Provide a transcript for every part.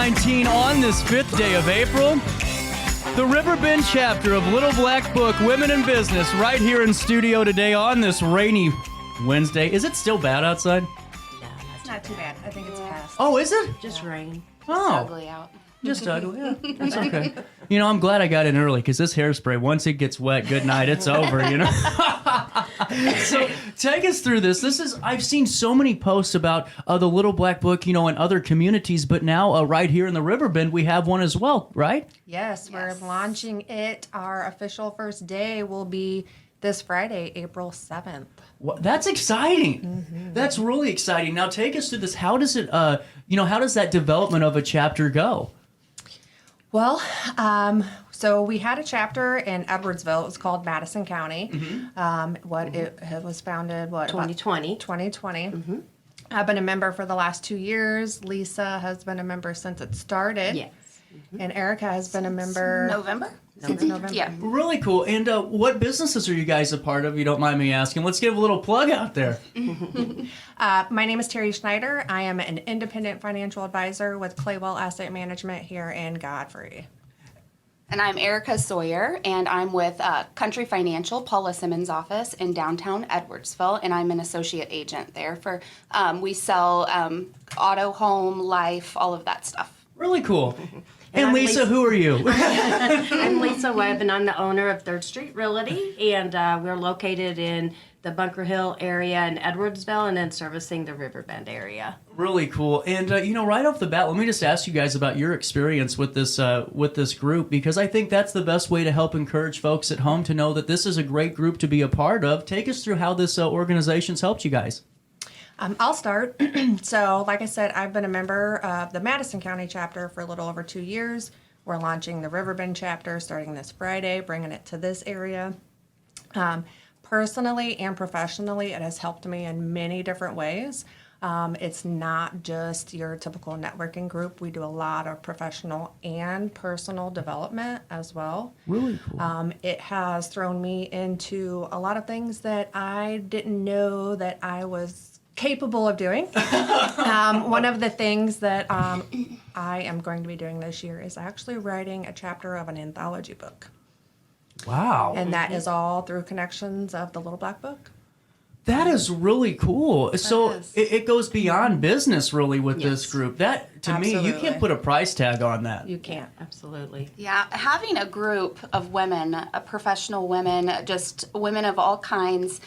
2019 on this 5th day of April. The Riverbend chapter of Little Black Book Women in Business right here in studio today on this rainy Wednesday. Is it still bad outside? No, It's not too bad. I think it's past. Oh, is it? just rain. Oh, Ugly out. just ugly. Yeah, that's okay. You know, I'm glad I got in early because this hairspray, once it gets wet, good night, it's over, you know? So take us through this. I've seen so many posts about the Little Black Book, you know, in other communities, but now right here in the Riverbend, we have one as well, right? Yes, we're launching it. Our official first day will be this Friday, April 7th. Well, that's exciting. Mm-hmm. That's really exciting. Now take us through this. How does it, how does that development of a chapter go? Well, so we had a chapter in Edwardsville. It was called Madison County. It was founded, 2020. 2020. Mm-hmm. I've been a member for the last 2 years. Lisa has been a member since it started. Yes. Mm-hmm. And Erica has been a member November? since November. Yeah. Really cool. And what businesses are you guys a part of, if you don't mind me asking? Let's give a little plug out there. My name is Terry Schneider. I am an independent financial advisor with Claywell Asset Management here in Godfrey. And I'm Erica Sawyer, and I'm with Country Financial, Paula Simmons' office in downtown Edwardsville, and I'm an associate agent there for, we sell auto, home, life, all of that stuff. Really cool. And I'm Lisa, Lisa. who are you? I'm Lisa Webb, and I'm the owner of 3rd Street Realty, and we're located in the Bunker Hill area in Edwardsville, and then servicing the Riverbend area. Really cool. And, right off the bat, let me just ask you guys about your experience with this group, because I think that's the best way to help encourage folks at home to know that this is a great group to be a part of. Take us through how this organization's helped you guys. I'll start. So, like I said, I've been a member of the Madison County chapter for a little over 2 years. We're launching the Riverbend chapter starting this Friday, bringing it to this area. Personally and professionally, it has helped me in many different ways. It's not just your typical networking group. We do a lot of professional and personal development as well. Really cool. It has thrown me into a lot of things that I didn't know that I was capable of doing. One of the things that I am going to be doing this year is actually writing a chapter of an anthology book. Wow. And that is all through connections of the Little Black Book. That is really cool. So is. it goes beyond business, really, with this Yes. group. That, to me, you Absolutely. can't put a price tag on that. You can't. Absolutely. Yeah, having a group of women, professional women, just women of all kinds,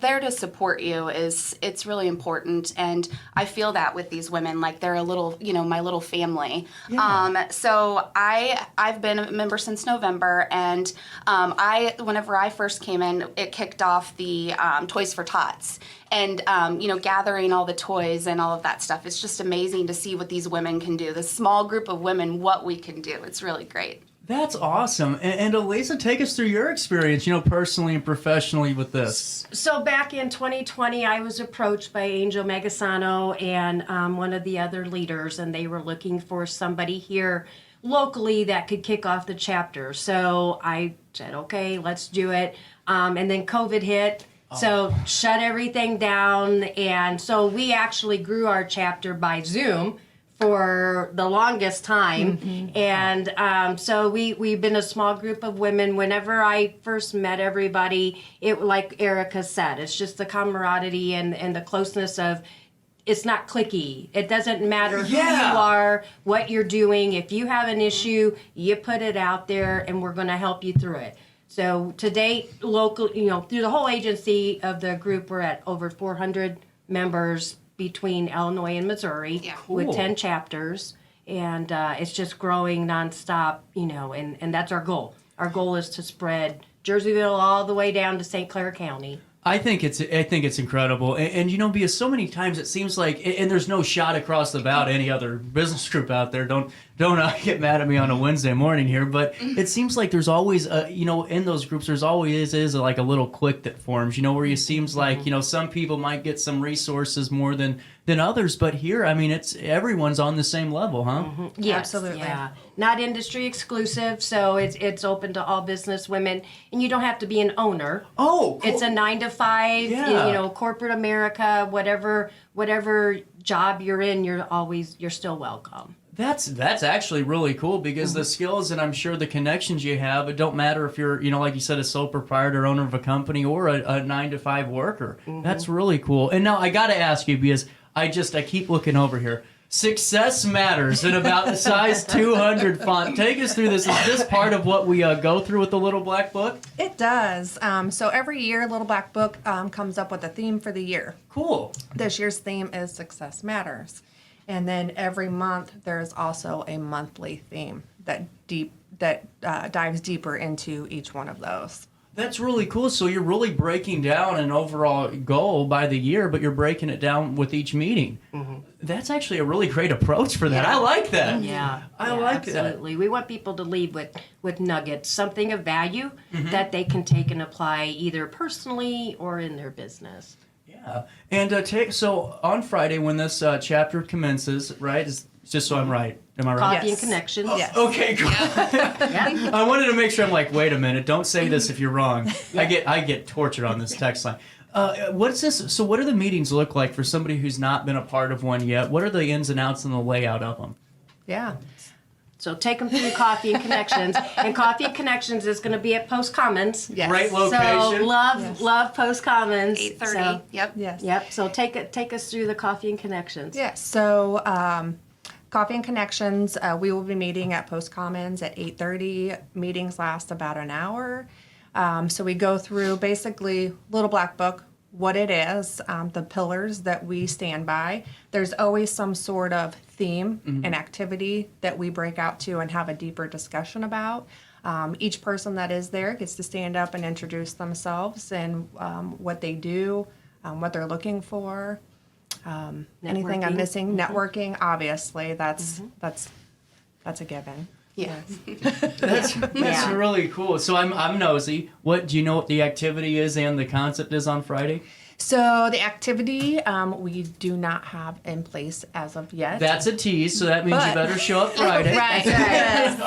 there to support you it's really important, and I feel that with these women, like they're a little, my little family. Yeah. So I've been a member since November, and whenever I first came in, it kicked off the Toys for Tots, and gathering all the toys and all of that stuff. It's just amazing to see what these women can do. This small group of women, what we can do. It's really great. That's awesome. And Elisa, take us through your experience, personally and professionally with this. So back in 2020, I was approached by Angel Megasano and one of the other leaders, and they were looking for somebody here locally that could kick off the chapter. So I said, okay, let's do it. And then COVID hit. So shut everything down. And so we actually grew our chapter by Zoom for the longest time. Mm-hmm. And so we've been a small group of women. Whenever I first met everybody, it, like Erica said, it's just the camaraderie and the closeness of, it's not cliquey. It doesn't matter who you are, what you're doing. If you have an issue, you put it out there, and we're going to help you through it. So to date, local, through the whole agency of the group, we're at over 400 members between Illinois and Missouri, with 10 chapters, and it's just growing nonstop, and that's our goal. Our goal is to spread Jerseyville all the way down to St. Clair County. I think it's incredible, and because so many times it seems like, and there's no shot across the bow to any other business group out there. Don't get mad at me on a Wednesday morning here, but it seems like there's always in those groups there's always is like a little clique that forms, where it seems like some people might get some resources more than others, but here it's everyone's on the same level, huh? Mm-hmm. Yes, absolutely. Yeah. Not industry exclusive, so it's open to all business women, and you don't have to be an owner. Oh, cool. It's a 9-to-5, Yeah. corporate America, whatever job you're in, you're still welcome. That's actually really cool because the skills and I'm sure the connections you have, it don't matter if you're, like you said, a sole proprietor, owner of a company, or a 9-to-5 worker. That's really cool. And now I got to ask you because I keep looking over here. Success matters in about the size 200 font. Take us through this. Is this part of what we go through with the Little Black Book? It does. So every year, Little Black Book comes up with a theme for the year. Cool. This year's theme is Success Matters. And then every month, there's also a monthly theme that dives deeper into each one of those. That's really cool. So you're really breaking down an overall goal by the year, but you're breaking it down with each meeting. That's actually a really great approach for that. Yeah. I like that. Yeah, I like absolutely. We want people to leave with nuggets, something of value that they can take and apply either personally or in their business. Yeah. And so on Friday when this chapter commences, right? Just so I'm right. Am I right? Coffee and Yes. Connections. Yes. Okay, cool. Yeah. I wanted to make sure. I'm like, wait a minute, don't say this if you're wrong. I get tortured on this text line. What's this? So, what do the meetings look like for somebody who's not been a part of one yet? What are the ins and outs and the layout of them? Yeah. So take them through Coffee and Connections. And Coffee and Connections is going to be at Post Commons. Yes. Great So location. love Post Commons. 8:30. So, Yep. Yes. yep. So take us through the Coffee and Connections. Yeah. So Coffee and Connections, we will be meeting at Post Commons at 8:30. Meetings last about an hour. So we go through basically Little Black Book, what it is, the pillars that we stand by. There's always some sort of theme and activity that we break out to and have a deeper discussion about. Each person that is there gets to stand up and introduce themselves and what they do, what they're looking for. Anything I'm Networking. missing? Networking, obviously, that's a given. Yeah. That's Yeah. really cool. So I'm nosy. What do you know? What the activity is and the concept is on Friday? So the activity we do not have in place as of yet. That's a tease. So that means you But- better show up Friday. Right. Yes.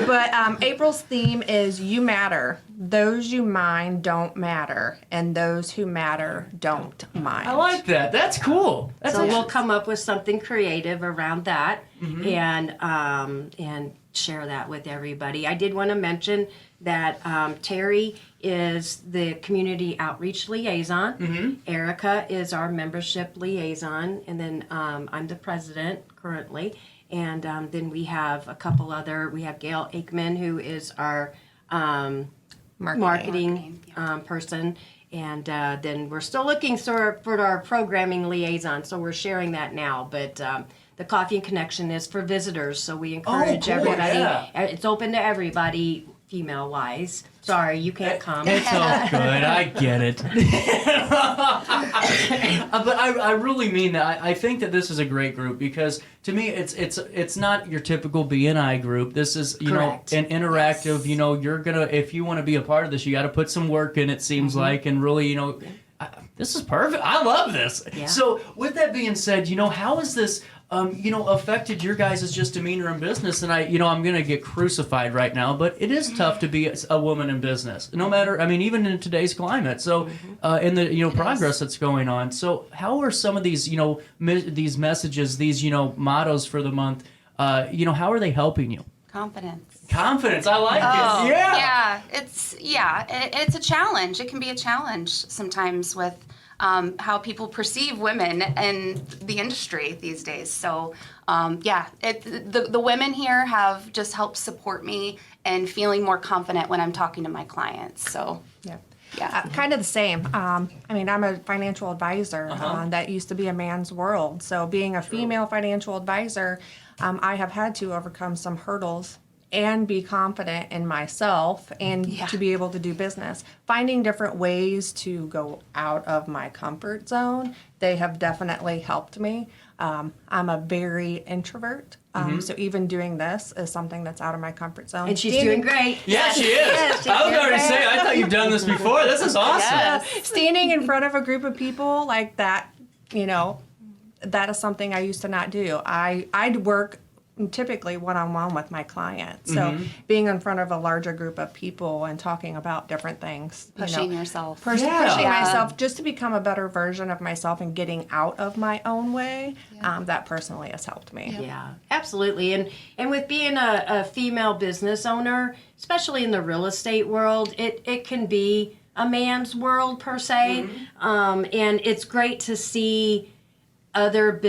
But April's theme is You Matter. Those you mind don't matter, and those who matter don't mind. I like that. That's cool. That's So actually- we'll come up with something creative around that and share that with everybody. I did want to mention that Terry is the community outreach liaison. Erica is our membership liaison, and then I'm the president currently. And then we have a couple other. We have Gail Aikman, who is our marketing person. And then we're still looking for our programming liaison, so we're sharing that now. But the Coffee and Connection is for visitors, so we encourage cool, everybody. yeah. It's open to everybody, female-wise. Sorry, you can't come. It's all good. I get it. But I really mean that. I think that this is a great group because to me, it's not your typical BNI group. This is Correct. an interactive. You're gonna if you want to be a part of this, you got to put some work in. It seems like, and really, this is perfect. I love this. Yeah. So with that being said, how has this affected your guys' just demeanor in business? And I'm going to get crucified right now, but it is tough to be a woman in business, no matter, even in today's climate. So, in the, progress that's going on. So how are some of these, these messages, these, mottos for the month, how are they helping you? Confidence. I like it. Yeah. It's a challenge. It can be a challenge sometimes with how people perceive women in the industry these days. So, the women here have just helped support me and feeling more confident when I'm talking to my clients. So, Yeah. Kind of the same. I'm a financial advisor. That used to be a man's world. So being a female financial advisor, I have had to overcome some hurdles and be confident in myself and to be able to do business. Finding different ways to go out of my comfort zone, they have definitely helped me. I'm a very introvert. So even doing this is something that's out of my comfort zone. And she's doing great. Yeah, she is. Yes, she's I was doing going to great. say, I thought you've done this before. This is awesome. Standing in front of a group of people like that, that is something I used to not do. I'd work typically one-on-one with my clients. So being in front of a larger group of people and talking about different things. Pushing yourself. Pushing Yeah. myself just to become a better version of myself and getting out of my own way, that personally has helped me. Yeah, absolutely. And with being a female business owner, especially in the real estate world, it can be a man's world per se. And it's great to see other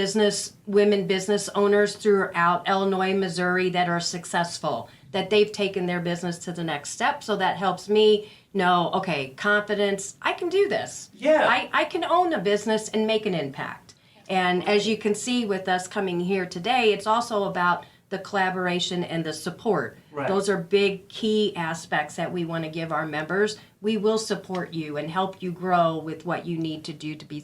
women business owners throughout Illinois, Missouri that are successful, that they've taken their business to the next step. So that helps me know, okay, confidence, I can do this. Yeah. I can own a business and make an impact. And as you can see with us coming here today, it's also about the collaboration and the support. Right. Those are big key aspects that we want to give our members. We will support you and help you grow with what you need to do to be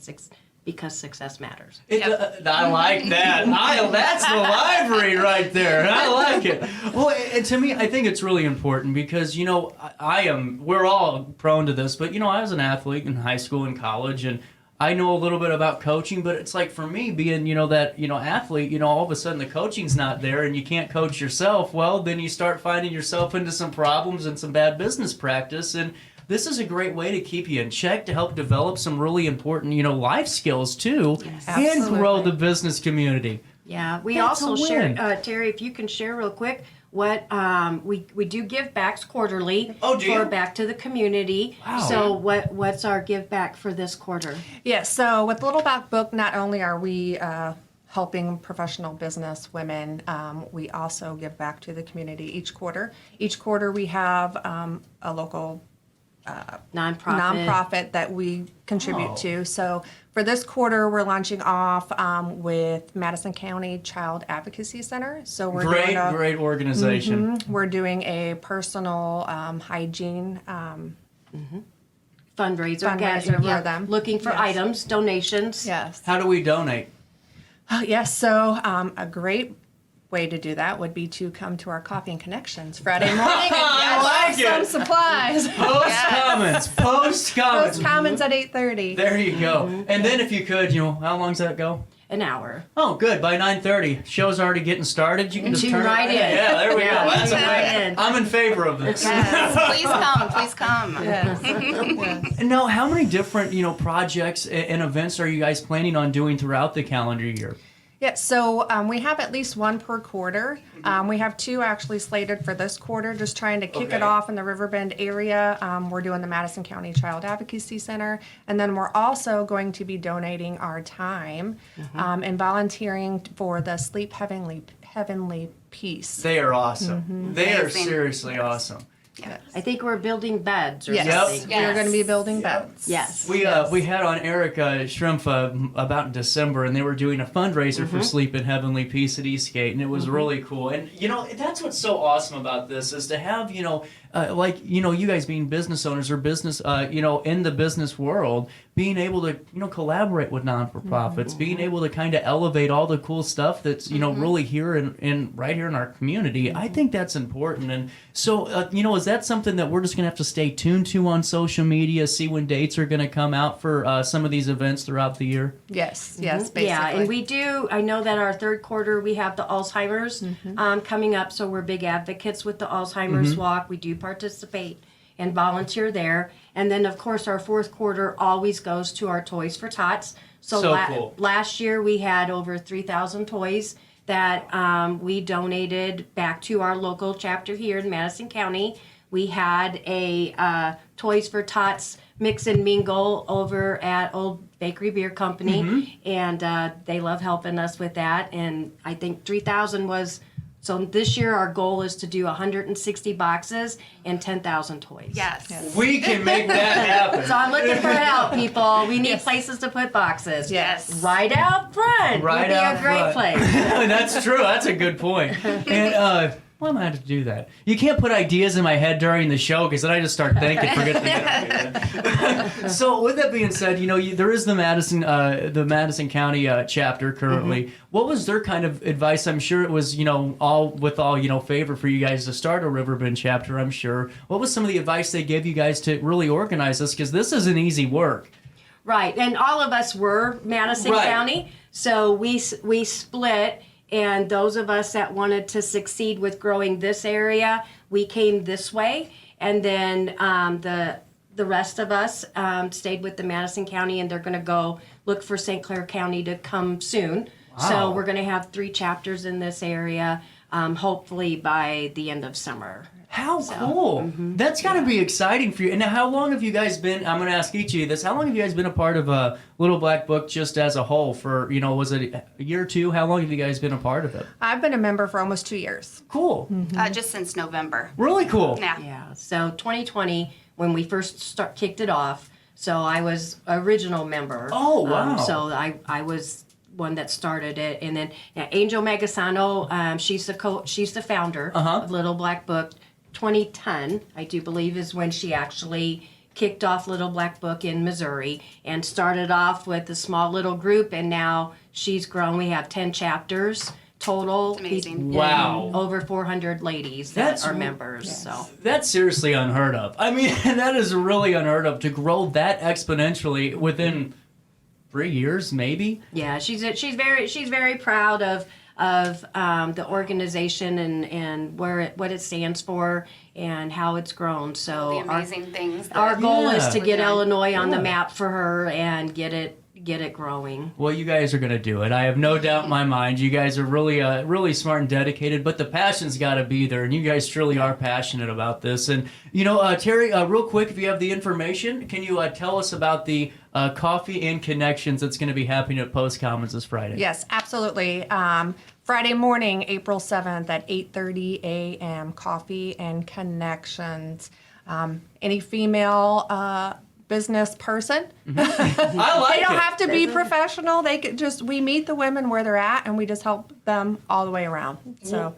because success matters. I like that. That's the library right there. I like it. Well, and to me, I think it's really important because, we're all prone to this, but, I was an athlete in high school and college, and I know a little bit about coaching, but it's like for me being, that, athlete, all of a sudden the coaching's not there and you can't coach yourself. Well, then you start finding yourself into some problems and some bad business practice. And this is a great way to keep you in check, to help develop some really important, life skills too, and grow the business community. Yeah, we That's also a share, win. Terry, if you can share real quick, what we do give backs quarterly Oh, do you? for back to the community. Wow. So what's our give back for this quarter? Yeah, so with Little Black Book, not only are we helping professional business women, we also give back to the community each quarter. Each quarter we have a local nonprofit that we contribute to. So for this quarter, we're launching off with Madison County Child Advocacy Center. So we're Great organization. We're doing a personal hygiene Fundraiser for them. Looking for items, donations. Yes. How do we donate? Yes. So a great way to do that would be to come to our Coffee and Connections Friday morning. I like some it. supplies. Post comments. Post comments at 8:30. There you go. And then if you could, how long does that go? An hour. Oh, good. By 9:30, show's already getting started. You can just Tune turn right it. in. Yeah, there we Yeah, go. That's tune a right plan. in. I'm in favor of this. Yes, please come. Yes. And now, how many different projects and events are you guys planning on doing throughout the calendar year? Yeah, so we have at least one per quarter. We have two actually slated for this quarter, just trying to kick it off in the Riverbend area. We're doing the Madison County Child Advocacy Center. And then we're also going to be donating our time and volunteering for the Sleep Heavenly Peace. They are awesome. They are Amazing. seriously awesome. Yes. I think we're building beds or Yes, something. Yep. we're going to be building beds. Yes. We had on Erica Shrimp about in December, and they were doing a fundraiser for Sleep in Heavenly Peace at Eastgate, and it was really cool. And that's what's so awesome about this is to have you guys being business owners or business in the business world, being able to collaborate with non-for-profits, being able to kind of elevate all the cool stuff that's really here in right here in our community. I think that's important. And so is that something that we're just gonna have to stay tuned to on social media, see when dates are gonna come out for some of these events throughout the year? Yes, basically. Yeah, and we do. I know that our third quarter we have the Alzheimer's coming up, so we're big advocates with the Alzheimer's Walk. We do participate and volunteer there, and then of course our fourth quarter always goes to our Toys for Tots. So cool. Last year we had over 3,000 toys that we donated back to our local chapter here in Madison County. We had a Toys for Tots mix and mingle over at Old Bakery Beer Company, and they love helping us with that. And I think 3,000 was, so this year our goal is to do 160 boxes and 10,000 toys. Yes. We can make that happen. So I'm looking for help, people. We need places to put boxes. Yes. Right out front Right would be out a great front. place. That's true. That's a good point. And why am I have to do that? You can't put ideas in my head during the show because then I just start thinking, forget the idea. So with that being said, there is the Madison County chapter currently. What was their kind of advice? I'm sure it was all favor for you guys to start a Riverbend chapter. I'm sure. What was some of the advice they gave you guys to really organize this? Because this isn't easy work. Right, and all of us were Madison Right. County, so we split, And those of us that wanted to succeed with growing this area, we came this way. And then the rest of us stayed with the Madison County, and they're going to go look for St. Clair County to come soon. Wow. So we're going to have 3 chapters in this area, hopefully by the end of summer. How cool. That's got to be exciting for you. And now, how long have you guys been, I'm going to ask each of you this, how long have you guys been a part of Little Black Book just as a whole for, was it a year or two? How long have you guys been a part of it? I've been a member for almost 2 years. Cool. Just since November. Really cool. Yeah. Yeah, so 2020, when we first kicked it off, so I was original member. Oh, wow. So I was one that started it, and then Angel Magasano, she's the founder of Little Black Book. 2010, I do believe, is when she actually kicked off Little Black Book in Missouri and started off with a small little group, and now she's grown. We have 10 chapters total. It's amazing. And Wow. over 400 ladies that That's are members. So That's seriously unheard of. I mean, that is really unheard of to grow that exponentially within 3 years, maybe. yeah, she's very proud of the organization and what it stands for and how it's grown. So The amazing things. our goal is to we're get doing. Illinois on the Yeah. map for her and get it growing. Well, you guys are going to do it. I have no doubt in my mind. You guys are really smart and dedicated, but the passion's got to be there, and you guys truly are passionate about this. And, Terry, real quick, if you have the information, can you tell us about the Coffee and Connections that's going to be happening at Post Commons this Friday? Yes, absolutely. Friday morning, April 7th at 8:30 a.m., Coffee and Connections. Any female business person. I like They don't it. have to be professional. They could we meet the women where they're at, and we just help them all the way around. So.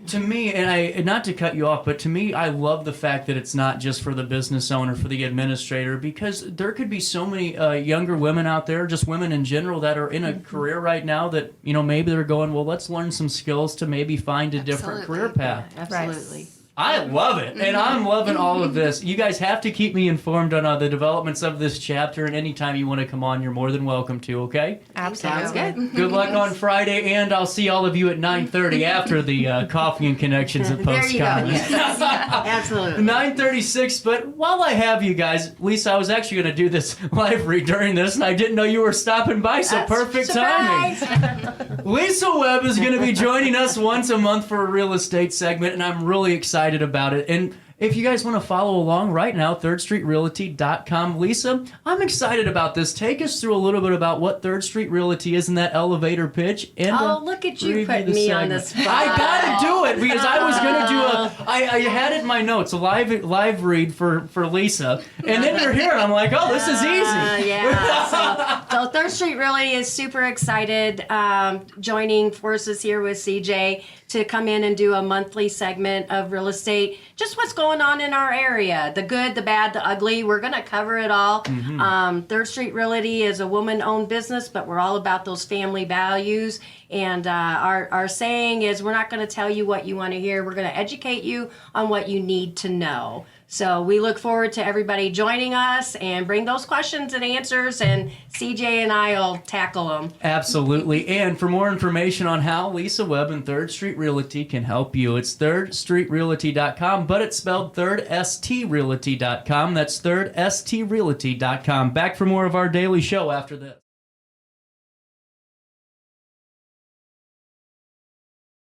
To me, and not to cut you off, but to me, I love the fact that it's not just for the business owner, for the administrator, because there could be so many younger women out there, just women in general, that are in a career right now that, maybe they're going, well, let's learn some skills to maybe find a different career path. Absolutely. I love it, and I'm loving all of this. You guys have to keep me informed on the developments of this chapter, and anytime you want to come on, you're more than welcome to, okay? Absolutely. Sounds good. Good luck on Friday, and I'll see all of you at 9:30 after the Coffee and Connections at There Post you go. Commons. Yes. Absolutely. 9:36, but while I have you guys, Lisa, I was actually going to do this live read during this, and I didn't know you were stopping by, so perfect timing. Surprise! Lisa Webb is going to be joining us once a month for a real estate segment, and I'm really excited about it. And if you guys want to follow along right now, thirdstreetrealty.com. Lisa, I'm excited about this. Take us through a little bit about what Third Street Realty is in that elevator pitch. And Look at you review putting the me on the segment. spot. I gotta do it because I was gonna do I had it in my notes, a live read for Lisa, and then you're here, and I'm like, oh, this is easy. Yeah. So Third Street really is super excited joining forces here with CJ to come in and do a monthly segment of real estate, just what's going on in our area, the good, the bad, the ugly. We're going to cover it all. Third Street Realty is a woman-owned business, but we're all about those family values. And our saying is, we're not going to tell you what you want to hear. We're going to educate you on what you need to know. So we look forward to everybody joining us and bring those questions and answers, and CJ and I will tackle them. Absolutely. And for more information on how Lisa Webb and Third Street Realty can help you, it's thirdstreetrealty.com, but it's spelled thirdstrealty.com. That's thirdstrealty.com. Back for more of our daily show after this.